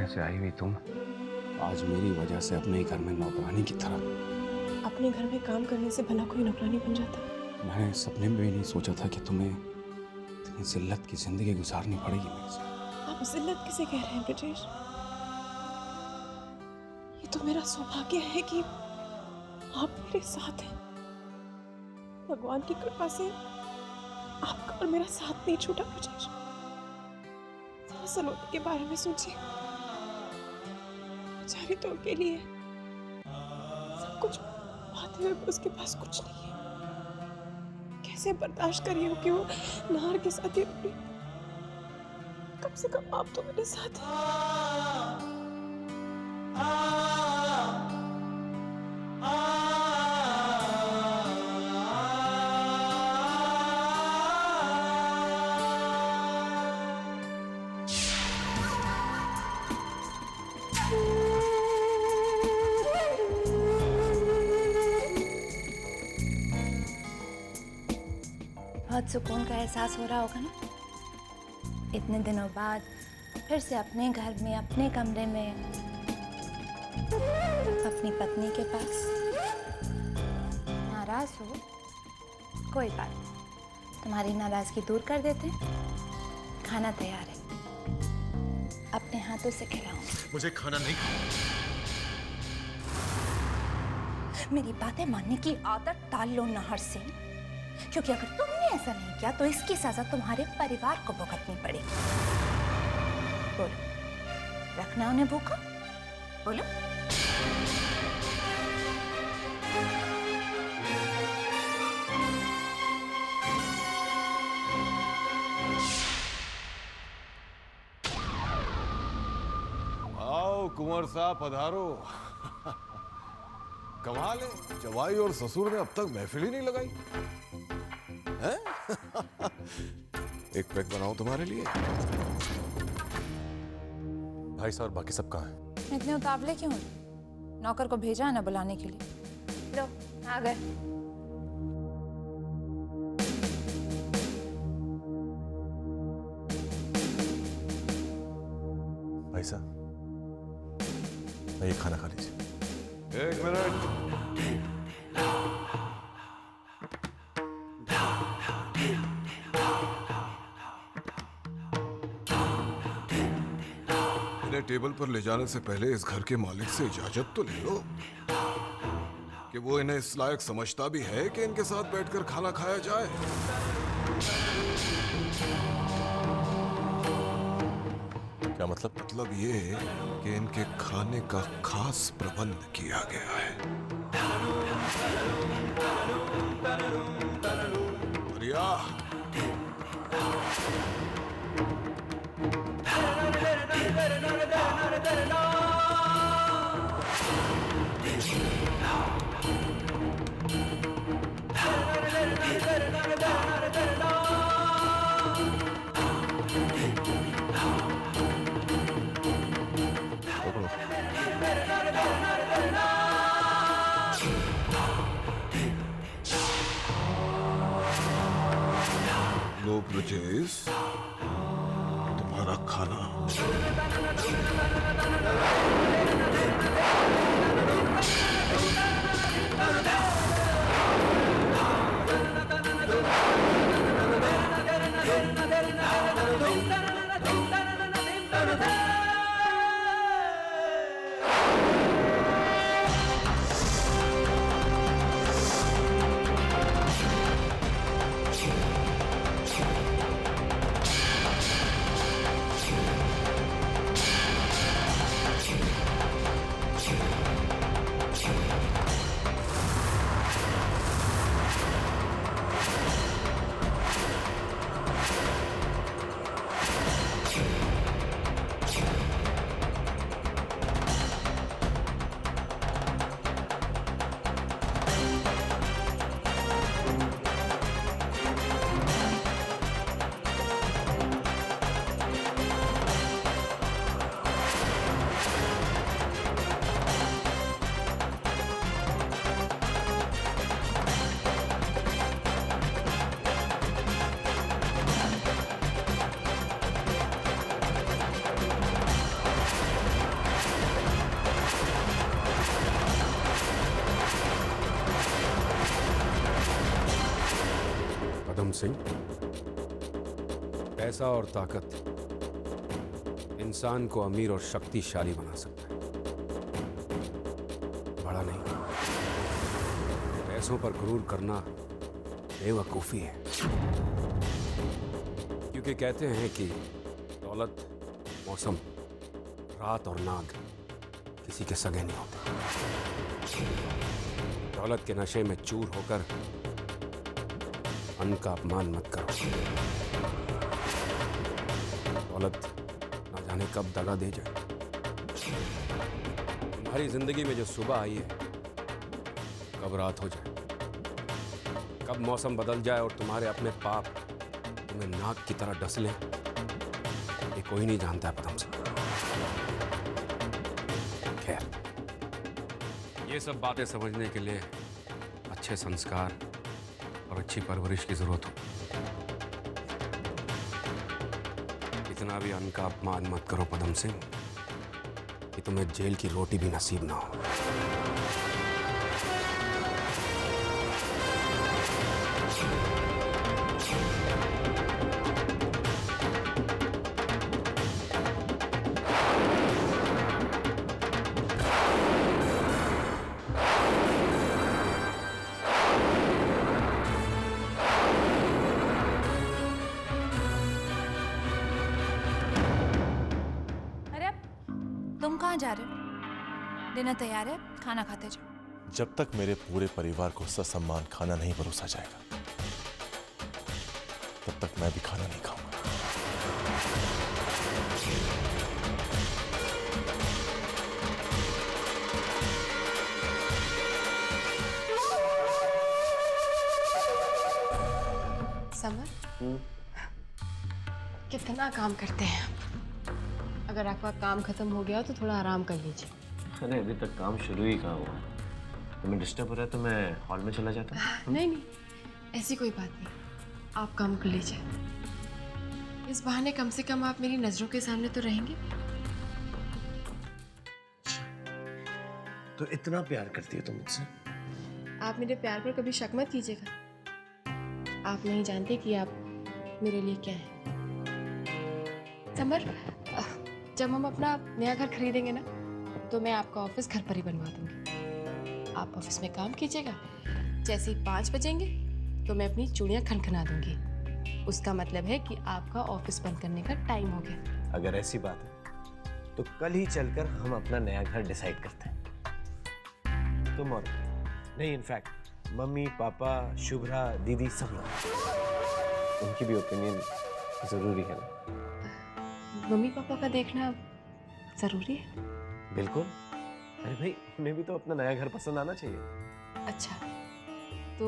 शहर से आई हुई तुम आज मेरी वजह से अपने ही घर में नौकरानी की तरह। अपने घर में काम करने से भला कोई नौकरानी बन जाता? मैंने सपने में भी नहीं सोचा था कि तुम्हें इतनी जिल्लत की जिंदगी गुजारनी पड़ेगी मेरे साथ। आप जिल्लत किसे कह रहे हैं ब्रिजेश? ये तो मेरा सौभाग्य है कि आप मेरे साथ हैं। भगवान की कृपा से आपका और मेरा साथ नहीं छूटा ब्रिजेश। जरा सलोनी के बारे में सोचिए, बेचारी तो अकेली है, सब कुछ पाते हुए उसके पास कुछ नहीं है। कैसे बर्दाश्त करिए कि वो नाहर के साथ ही रुकी? कम से कम आप तो मेरे साथ हैं। बहुत सुकून का एहसास हो रहा होगा ना, इतने दिनों बाद फिर से अपने घर में, अपने कमरे में, अपनी पत्नी के पास। नाराज हो? कोई बात नहीं, तुम्हारी नाराजगी दूर कर देते हैं। खाना तैयार है, अपने हाथों से खिलाऊंगी। मुझे खाना नहीं खाना। मेरी बातें मानने की आदत डाल लो नाहर सिंह, क्योंकि अगर तुमने ऐसा नहीं किया तो इसकी सजा तुम्हारे परिवार को भुगतनी पड़ेगी। बोलो, रखना उन्हें भूखा? बोलो। आओ कुंवर साहब पधारो। कमाल है, जवाई और ससुर ने अब तक महफिल ही नहीं लगाई हैं? एक पैक बनाओ तुम्हारे लिए। भाई साहब बाकी सब कहाँ हैं? इतने उतावले क्यों? नौकर को भेजा है ना बुलाने के लिए। लो, आ गए। भाई साहब ये खाना खा लीजिए। एक मिनट। इन्हें टेबल पर ले जाने से पहले इस घर के मालिक से इजाजत तो ले लो कि वो इन्हें इस लायक समझता भी है कि इनके साथ बैठकर खाना खाया जाए। क्या मतलब? मतलब ये कि इनके खाने का खास प्रबंध किया गया है। बढ़िया। लो ब्रिजेश, तुम्हारा खाना। सिंह, पैसा और ताकत इंसान को अमीर और शक्तिशाली बना सकता है, बड़ा नहीं। पैसों पर गुरूर करना बेवकूफी है, क्योंकि कहते हैं कि दौलत, मौसम, रात और नाग किसी के सगे नहीं होते। दौलत के नशे में चूर होकर अन्न का अपमान मत करो। दौलत ना जाने कब दगा दे जाए। तुम्हारी जिंदगी में जो सुबह आई है, कब रात हो जाए, कब मौसम बदल जाए और तुम्हारे अपने पाप तुम्हें नाक की तरह डस लें, ये कोई नहीं जानता है पदम सिंह। खैर, ये सब बातें समझने के लिए अच्छे संस्कार और अच्छी परवरिश की जरूरत हो। इतना भी अन्न का अपमान मत करो पदम सिंह कि तुम्हें जेल की रोटी भी नसीब ना हो। तुम कहाँ जा रहे हो? डिनर तैयार है, खाना खाते जाओ। जब तक मेरे पूरे परिवार को ससम्मान खाना नहीं परोसा जाएगा, तब तक मैं भी खाना नहीं खाऊंगा। समर, कितना काम करते हैं। अगर आपका काम खत्म हो गया तो थोड़ा आराम कर लीजिए। अरे अभी तक काम शुरू ही कहाँ हुआ। तुम्हें डिस्टर्ब हो रहा है तो मैं हॉल में चला जाता हूँ। नहीं, ऐसी कोई बात नहीं, आप काम कर लीजिए। इस बहाने कम से कम आप मेरी नजरों के सामने तो रहेंगे। तो इतना प्यार करती हो तुम मुझसे? आप मेरे प्यार पर कभी शक मत कीजिएगा। आप नहीं जानते कि आप मेरे लिए क्या है। समर, जब हम अपना नया घर खरीदेंगे ना, तो मैं आपका ऑफिस घर पर ही बनवा दूंगी। आप ऑफिस में काम कीजिएगा। जैसे ही 5 बजेंगे तो मैं अपनी चूड़ियां खनखना दूंगी। उसका मतलब है कि आपका ऑफिस बंद करने का टाइम हो गया। अगर ऐसी बात है तो कल ही चलकर हम अपना नया घर डिसाइड करते हैं। तुम और नहीं, इनफैक्ट मम्मी, पापा, शुभ्रा, दीदी, सब लोग। उनकी भी ओपिनियन जरूरी है ना? मम्मी पापा का देखना जरूरी है। बिल्कुल। अरे भाई, उन्हें भी तो अपना नया घर पसंद आना चाहिए। अच्छा, तो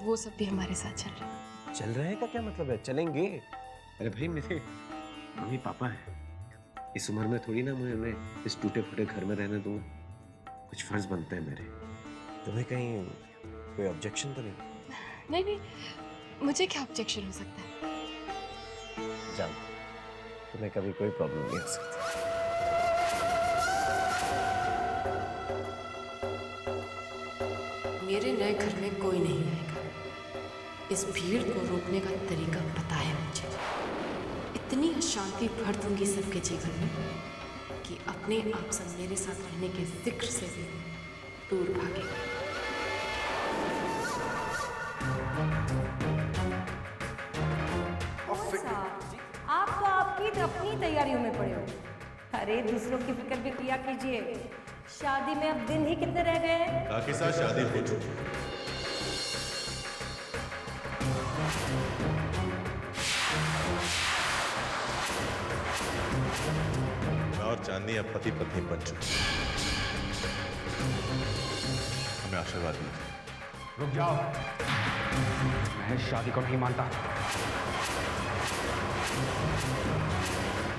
वो सब भी हमारे साथ चल रहे हैं। चल रहे हैं का क्या मतलब है? चलेंगे। अरे भाई, मेरे मम्मी पापा हैं। इस उम्र में थोड़ी ना मैं उन्हें इस टूटे फूटे घर में रहने दूंगा। कुछ फर्ज बनते हैं मेरे। तुम्हें कहीं कोई ऑब्जेक्शन तो नहीं? नहीं, मुझे क्या ऑब्जेक्शन हो सकता है। जान, तुम्हें कभी कोई प्रॉब्लम नहीं हो सकती। मेरे नए घर में कोई नहीं आएगा। इस भीड़ को रोकने का तरीका पता है मुझे। इतनी अशांति भर दूंगी सबके जीवन में कि अपने आप से मेरे साथ रहने के जिक्र से भी दूर भागेगा। आप तो आपकी अपनी तैयारियों में पड़े हो। अरे दूसरों की फिक्र भी किया कीजिए। शादी में अब दिन ही कितने रह गए हैं? काकी साथ शादी हो चुकी। और चांदनी अब पति पत्नी बन चुकी। हमें आशीर्वाद दीजिए। रुक जाओ, मैं इस शादी को नहीं मानता।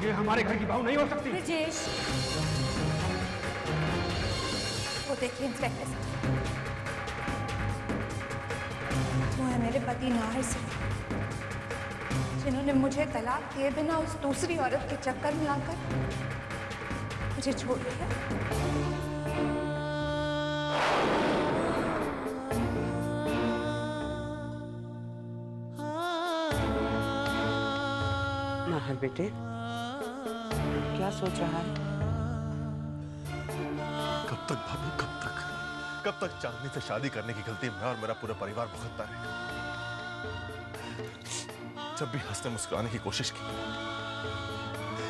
ये हमारे घर की बहू नहीं हो सकती। ब्रिजेश, वो देखिए इंस्पेक्टर साहब, वो है मेरे पति नाहर सिंह, जिन्होंने मुझे तलाक दिए बिना उस दूसरी औरत के चक्कर में आकर मुझे छोड़ दिया। नाहर बेटे, क्या सोच रहा है? कब तक भाभी, कब तक? कब तक चांदनी से शादी करने की गलती मैं और मेरा पूरा परिवार भुगतता रहेगा? जब भी हंसने मुस्कुराने की कोशिश की,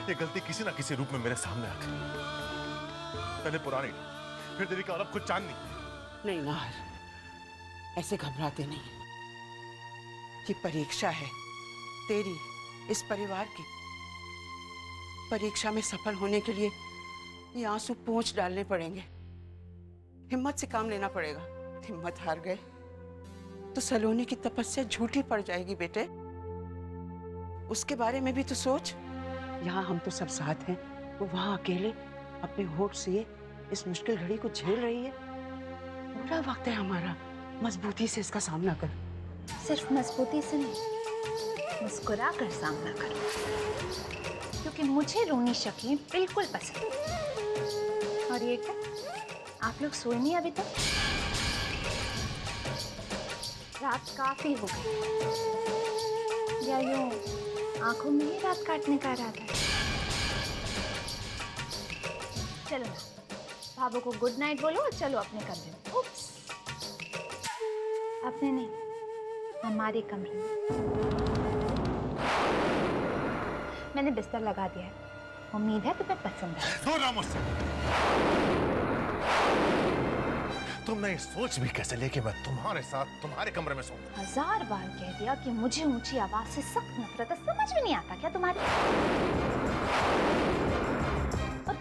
ये गलती किसी ना किसी रूप में मेरे सामने आ गई। पहले पुरानी, फिर देविका और अब खुद चांदनी। नहीं नाहर, ऐसे घबराते नहीं। ये परीक्षा है तेरी, इस परिवार की। परीक्षा में सफल होने के लिए ये आंसू पोंछ डालने पड़ेंगे। हिम्मत से काम लेना पड़ेगा। हिम्मत हार गए तो सलोनी की तपस्या झूठी पड़ जाएगी बेटे। उसके बारे में भी तो सोच। यहाँ हम तो सब साथ हैं, वो वहाँ अकेले अपने होठ से इस मुश्किल घड़ी को झेल रही है। बुरा वक्त है हमारा, मजबूती से इसका सामना कर। सिर्फ मजबूती से नहीं, मुस्कुरा कर सामना करो, क्योंकि मुझे रोनी शक्लें बिल्कुल पसंद नहीं। और ये क्या, आप लोग सोए नहीं अभी तक? रात काफी हो गई, या यूं आंखों में ही रात काटने का इरादा है? चलो ना, भाभो को गुड नाइट बोलो और चलो अपने कमरे में। उप्स, अपने नहीं, हमारे कमरे में। मैंने बिस्तर लगा दिया है, उम्मीद है तुम्हें पसंद है। दूर रहो मुझसे। तुमने ये सोच भी कैसे लिया कि मैं तुम्हारे साथ तुम्हारे कमरे में सोऊंगा? 1000 बार कह दिया कि मुझे ऊंची आवाज से सख्त नफरत है, समझ में नहीं आता क्या तुम्हारी? और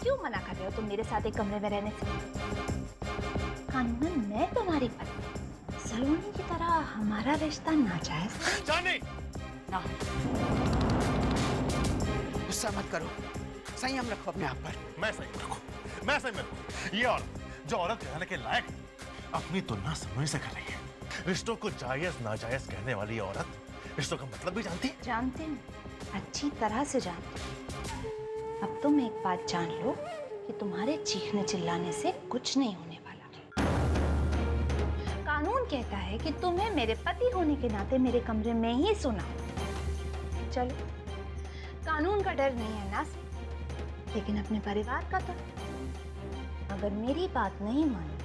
क्यों मना कर रहे हो तुम मेरे साथ एक कमरे में रहने से? कानूनन मैं तुम्हारी पत्नी, सलोनी की तरह हमारा रिश्ता नाजायज जानी ना, गुस्सा मत करो, संयम रखो अपने आप पर। मैं सही रखूं, मैं सही में रखूं। ये औरत, जो औरत कहने के लायक अपनी तुलना समझ से कर रही है। रिश्तों को जायज नाजायज कहने वाली औरत रिश्तों का मतलब भी जानती है? जानते हैं, अच्छी तरह से जानते हैं। अब तुम एक बात जान लो कि तुम्हारे चीखने चिल्लाने से कुछ नहीं होने वाला। कानून कहता है कि तुम्हें मेरे पति होने के नाते मेरे कमरे में ही सोना। चलो, कानून का डर नहीं है ना, लेकिन अपने परिवार का तो। अगर मेरी बात नहीं मानी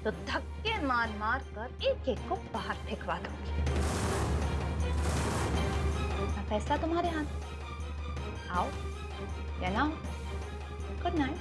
तो धक्के मार मार कर एक एक को बाहर फेंकवा दूंगी। फैसला तुम्हारे हाथ। आओ या ना, गुड नाइट।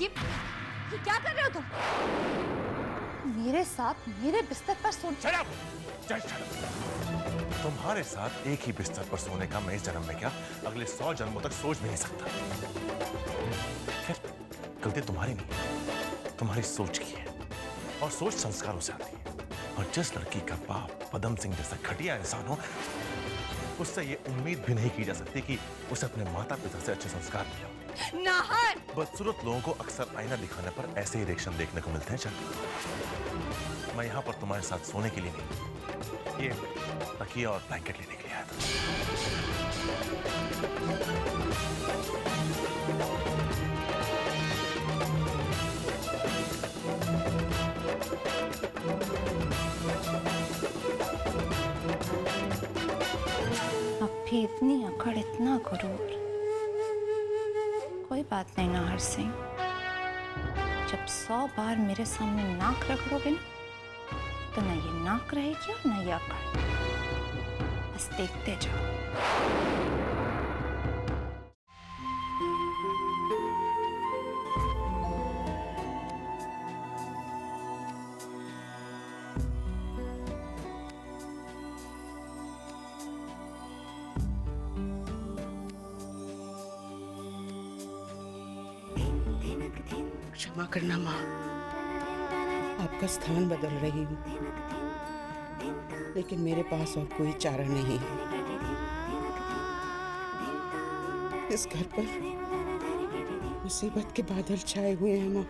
ये क्या कर रहे हो तुम? मेरे साथ मेरे बिस्तर पर सो। Shut up! Just shut up! तुम्हारे साथ एक ही बिस्तर पर सोने का मैं इस जन्म में क्या अगले 100 जन्मों तक सोच भी नहीं सकता। खैर, गलती तुम्हारी नहीं, तुम्हारी सोच की है, और सोच संस्कारों से आती है। और जिस लड़की का बाप पदम सिंह जैसा घटिया इंसान हो, उससे ये उम्मीद भी नहीं की जा सकती कि उसे अपने माता पिता से अच्छे संस्कार मिले। नाहर! बदसूरत लोगों को अक्सर आईना दिखाने पर ऐसे ही रिएक्शन देखने को मिलते हैं। चल, मैं यहाँ पर तुम्हारे साथ सोने के लिए नहीं, ये तकिया और ब्लैंकेट लेने के लिए आया अब भी इतनी अकड़, इतना गुरूर। कोई बात नहीं नाहर सिंह, जब 100 बार मेरे सामने नाक रगड़ोगे ना, तो न ये नाक रहेगी और न ये अकड़। बस देखते जाओ। क्षमा करना माँ, आपका स्थान बदल रही हूँ, लेकिन मेरे पास और कोई चारा नहीं है। इस घर पर मुसीबत के बादल छाए हुए हैं माँ।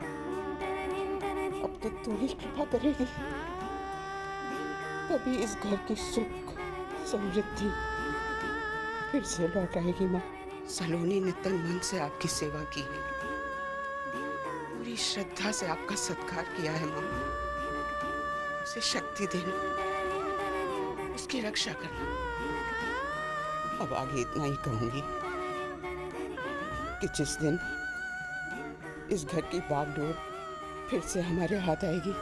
अब तो तू ही कृपा करेगी, तभी इस घर की सुख समृद्धि फिर से लौट आएगी माँ। सलोनी ने तन मन से आपकी सेवा की है, पूरी श्रद्धा से आपका सत्कार किया है माँ। उसे शक्ति देना, उसकी रक्षा करना। अब आगे इतना ही कहूंगी कि जिस दिन इस घर की बागडोर फिर से हमारे हाथ आएगी,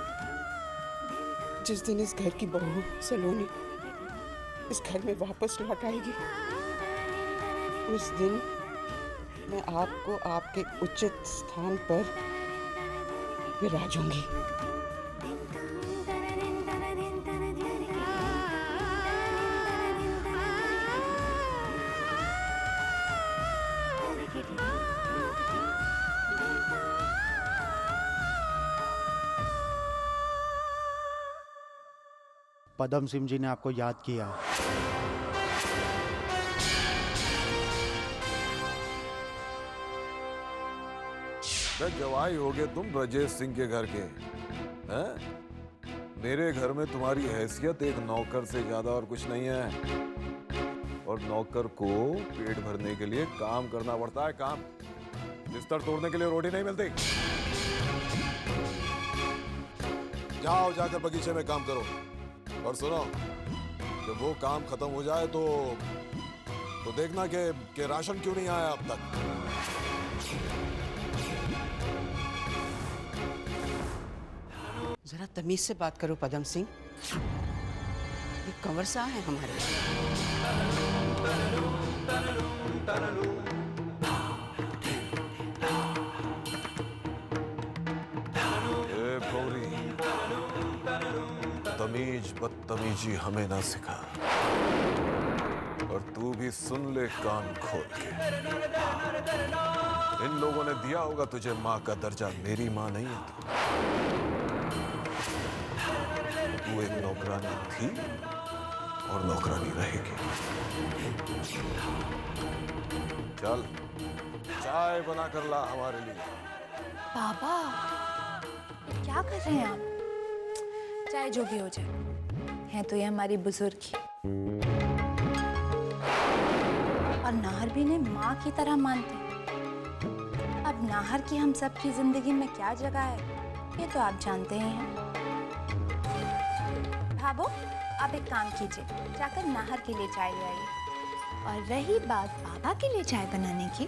जिस दिन इस घर की बहू सलोनी इस घर में वापस लौट आएगी, उस दिन मैं आपको आपके उचित स्थान पर विराजूंगी। पदम सिंह जी ने आपको याद किया। जवाई होगे तुम ब्रजेश सिंह के घर के, हैं? मेरे घर में तुम्हारी हैसियत एक नौकर से ज्यादा और कुछ नहीं है। और नौकर को पेट भरने के लिए काम करना पड़ता है, काम। बिस्तर तोड़ने के लिए रोटी नहीं मिलती। जाओ, जाकर बगीचे में काम करो। और सुनो, जब वो काम खत्म हो जाए तो देखना कि राशन क्यों नहीं आया अब तक। जरा तमीज से बात करो पदम सिंह, ये कंवर साहब हैं हमारे। ए गौरी, तमीज बदतमीजी हमें ना सिखा, और तू भी सुन ले कान खोल के। इन लोगों ने दिया होगा तुझे माँ का दर्जा, मेरी माँ नहीं है तू एक नौकरानी थी और नौकरानी रहेगी। चल, चाय बना कर ला हमारे लिए। बाबा, ये क्या कर रहे हैं आप? चाहे जो भी हो जाए, है तो ये हमारी बुजुर्ग ही, और नाहर भी ने माँ की तरह मानते हैं। अब नाहर की हम सब की जिंदगी में क्या जगह है, ये तो आप जानते ही हैं। भाभो, आप एक काम कीजिए, जाकर नाहर के लिए चाय ले आइए। और रही बात बाबा के लिए चाय बनाने की,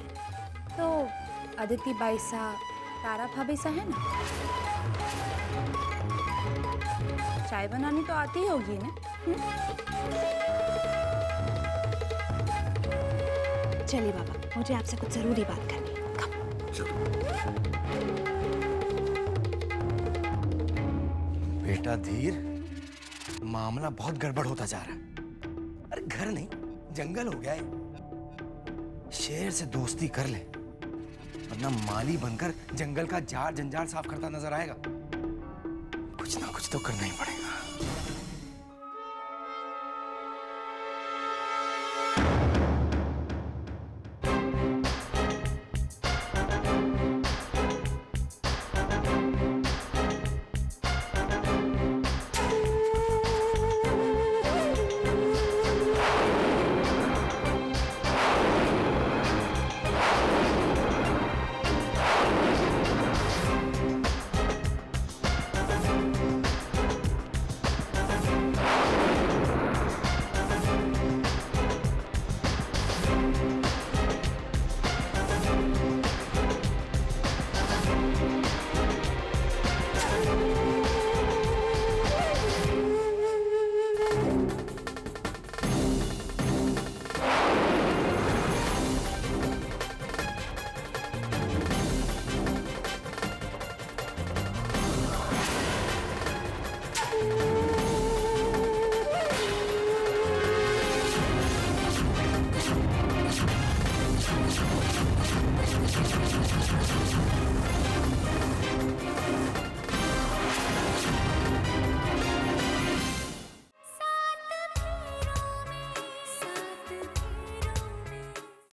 तो अदिति बाई सा, तारा भाभी सा है ना, चाय बनानी तो आती होगी ना। चलिए बाबा, मुझे आपसे कुछ जरूरी बात करनी है। बेटा धीर, मामला बहुत गड़बड़ होता जा रहा है। अरे घर नहीं, जंगल हो गया है। शेर से दोस्ती कर ले, वरना माली बनकर जंगल का झाड़ जंजाल साफ करता नजर आएगा। कुछ ना कुछ तो करना ही पड़ेगा।